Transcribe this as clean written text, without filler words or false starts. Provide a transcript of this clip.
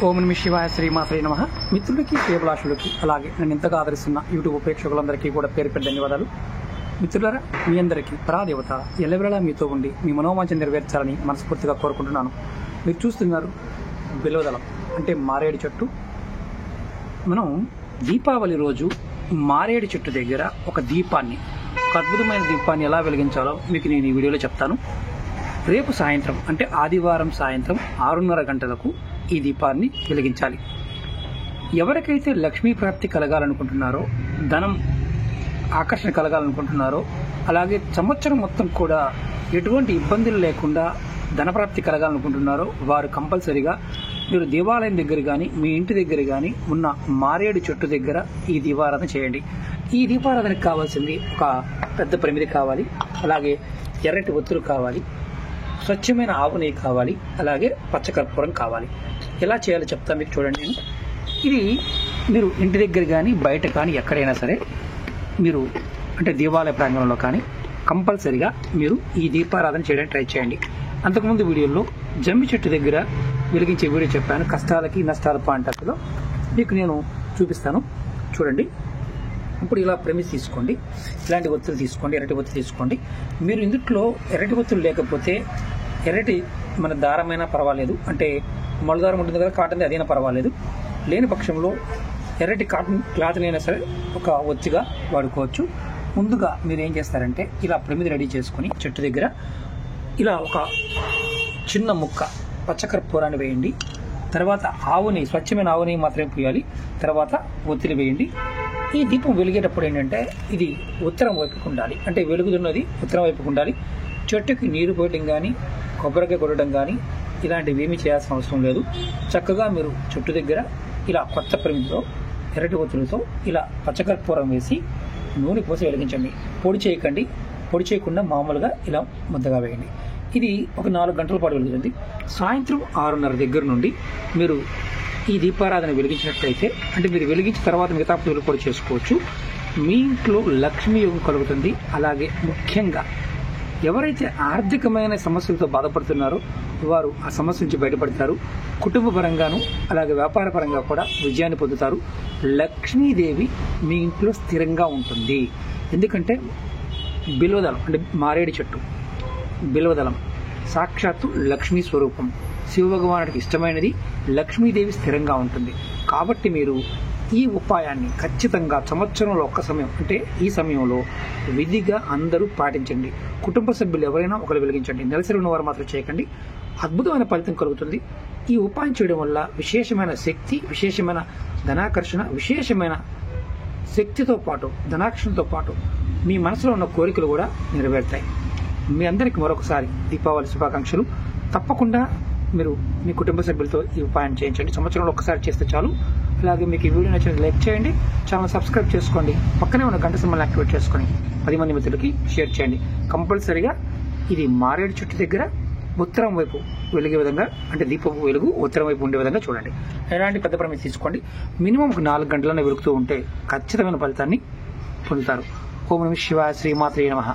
ఓం నమః శివాయ శ్రీమాత్రే నమః. మిత్రులకి ప్రియభిలాషులకి అలాగే నన్ను ఇంతగా ఆదరిస్తున్న యూట్యూబ్ ప్రేక్షకులందరికీ కూడా పేరు పేరు ధన్యవాదాలు. మిత్రులారా, మీ అందరికీ పరాదేవత ఎల్లవేళలా మీతో ఉండి మీ మనోవాంఛ నెరవేర్చాలని మనస్ఫూర్తిగా కోరుకుంటున్నాను. మీరు చూస్తున్నారు బిల్వదళం అంటే మారేడు చెట్టు. మనం దీపావళి రోజు మారేడు చెట్టు దగ్గర ఒక అద్భుతమైన దీపాన్ని ఎలా వెలిగించాలో మీకు నేను ఈ వీడియోలో చెప్తాను. రేపు సాయంత్రం అంటే ఆదివారం సాయంత్రం 6:30 గంటలకు ఈ దీపాన్ని వెలిగించాలి. ఎవరికైతే లక్ష్మీ ప్రాప్తి కలగాలనుకుంటున్నారో, ధనం ఆకర్షణ కలగాలనుకుంటున్నారో, అలాగే సంవత్సరం మొత్తం కూడా ఎటువంటి ఇబ్బందులు లేకుండా ధనప్రాప్తి కలగాలనుకుంటున్నారో వారు కంపల్సరిగా మీరు దేవాలయం దగ్గర కానీ మీ ఇంటి దగ్గర కానీ ఉన్న మారేడు చెట్టు దగ్గర ఈ దీపారాధన చేయండి. ఈ దీపారాధనకు కావాల్సింది ఒక పెద్ద ప్రమిది కావాలి, అలాగే ఎర్రటి ఒత్తులు కావాలి, స్వచ్ఛమైన ఆవు నెయ్యి కావాలి, అలాగే పచ్చకర్పూరం కావాలి. ఎలా చేయాలో చెప్తా మీకు చూడండి. ఇది మీరు ఇంటి దగ్గర కానీ బయట కానీ ఎక్కడైనా సరే మీరు అంటే దేవాలయ ప్రాంగణంలో కానీ కంపల్సరిగా మీరు ఈ దీపారాధన చేయడానికి ట్రై చేయండి. అంతకుముందు వీడియోలో జమ్మి చెట్టు దగ్గర వెలిగించే వీడియో చెప్పాను, కష్టాలకి నష్టాల పాయింట్లో మీకు నేను చూపిస్తాను. చూడండి. ఇప్పుడు ఇలా ప్రమిది తీసుకోండి, ఇలాంటి ఒత్తులు తీసుకోండి, ఎర్రటి ఒత్తులు తీసుకోండి. మీరు ఇందులో ఎర్రటి ఒత్తులు లేకపోతే ఎర్రటి మన దారమైనా పర్వాలేదు, అంటే మళ్ళదారం ఉంటుంది కదా కాటన్, అదైనా పర్వాలేదు. లేని పక్షంలో ఎర్రటి కాటన్ క్లాత్నైనా సరే ఒక ఒత్తిగా వాడుకోవచ్చు. ముందుగా మీరు ఏం చేస్తారంటే ఇలా ప్రమిది రెడీ చేసుకుని చెట్టు దగ్గర ఇలా ఒక చిన్న ముక్క పచ్చకర్పూరాన్ని వేయండి. తర్వాత ఆవుని స్వచ్ఛమైన ఆవు నెయ్యి మాత్రమే పోయాలి. తర్వాత ఒత్తిడి వేయండి. ఈ దీపం వెలిగేటప్పుడు ఏంటంటే ఇది ఉత్తరం వైపుకు ఉండాలి, అంటే వెలుగుతున్నది ఉత్తరం వైపుకు ఉండాలి. చెట్టుకి నీరు పోయడం కానీ కొబ్బరికాయ కొట్టడం కానీ ఇలాంటివి ఏమీ చేయాల్సిన అవసరం లేదు. చక్కగా మీరు చెట్టు దగ్గర ఇలా కొత్త ప్రమిదితో ఎర్రటి ఒత్తులతో ఇలా పచ్చకర్పూరం వేసి నూనె పోసి వెలిగించండి. పొడి చేయకండి, పొడి చేయకుండా మామూలుగా ఇలా ముద్దగా వేయండి. ఇది ఒక 4 గంటల పాటు వెలుగుతుంది. సాయంత్రం 6:30 దగ్గర నుండి మీరు ఈ దీపారాధన వెలిగించినట్లయితే, అంటే మీరు వెలిగించిన తర్వాత మిగతా పూజలు కూడా చేసుకోవచ్చు. మీ ఇంట్లో లక్ష్మీ యోగం కలుగుతుంది. అలాగే ముఖ్యంగా ఎవరైతే ఆర్థికమైన సమస్యలతో బాధపడుతున్నారో వారు ఆ సమస్య నుంచి బయటపడతారు. కుటుంబ పరంగాను అలాగే వ్యాపార పరంగా కూడా విజయాన్ని పొందుతారు. లక్ష్మీదేవి మీ ఇంట్లో స్థిరంగా ఉంటుంది. ఎందుకంటే బిల్వదళం అంటే మారేడు చెట్టు, బిల్వదళం సాక్షాత్తు లక్ష్మీ స్వరూపం. శివభగవానుడికి ఇష్టమైనది. లక్ష్మీదేవి స్థిరంగా ఉంటుంది. కాబట్టి మీరు ఈ ఉపాయాన్ని ఖచ్చితంగా సంవత్సరంలో ఒక్క సమయం అంటే ఈ సమయంలో విధిగా అందరూ పాటించండి. కుటుంబ సభ్యులు ఎవరైనా ఒకరు వెలిగించండి. నెలసరి ఉన్నవారు మాత్రం చేయకండి. అద్భుతమైన ఫలితం కలుగుతుంది. ఈ ఉపాయం చేయడం వల్ల విశేషమైన శక్తి, విశేషమైన ధనాకర్షణ, విశేషమైన శక్తితో పాటు ధనాకర్షణతో పాటు మీ మనసులో ఉన్న కోరికలు కూడా నెరవేరుతాయి. మీ అందరికీ మరొకసారి దీపావళి శుభాకాంక్షలు. తప్పకుండా మీరు మీ కుటుంబ సభ్యులతో ఈ ఉపాయం చేయించండి. సంవత్సరంలో ఒక్కసారి చేస్తే చాలు. అలాగే మీకు ఈ వీడియో నచ్చినట్టు లైక్ చేయండి, ఛానల్ సబ్స్క్రైబ్ చేసుకోండి, పక్కనే ఉన్న గంట సింబల్ని యాక్టివేట్ చేసుకొని 10 మంది మిత్రులకి షేర్ చేయండి. కంపల్సరీగా ఇది మారేడు చెట్టు దగ్గర ఉత్తరం వైపు వెలిగే విధంగా, అంటే దీపం వెలుగు ఉత్తరం వైపు ఉండే విధంగా చూడండి. ఎలాంటి పెద్ద ప్రమిది తీసుకోండి. మినిమం ఒక 4 గంటలనే వెలుగుతూ ఉంటే ఖచ్చితమైన ఫలితాన్ని పొందుతారు. ఓం నమః శివాయ శ్రీమాత్రే నమః.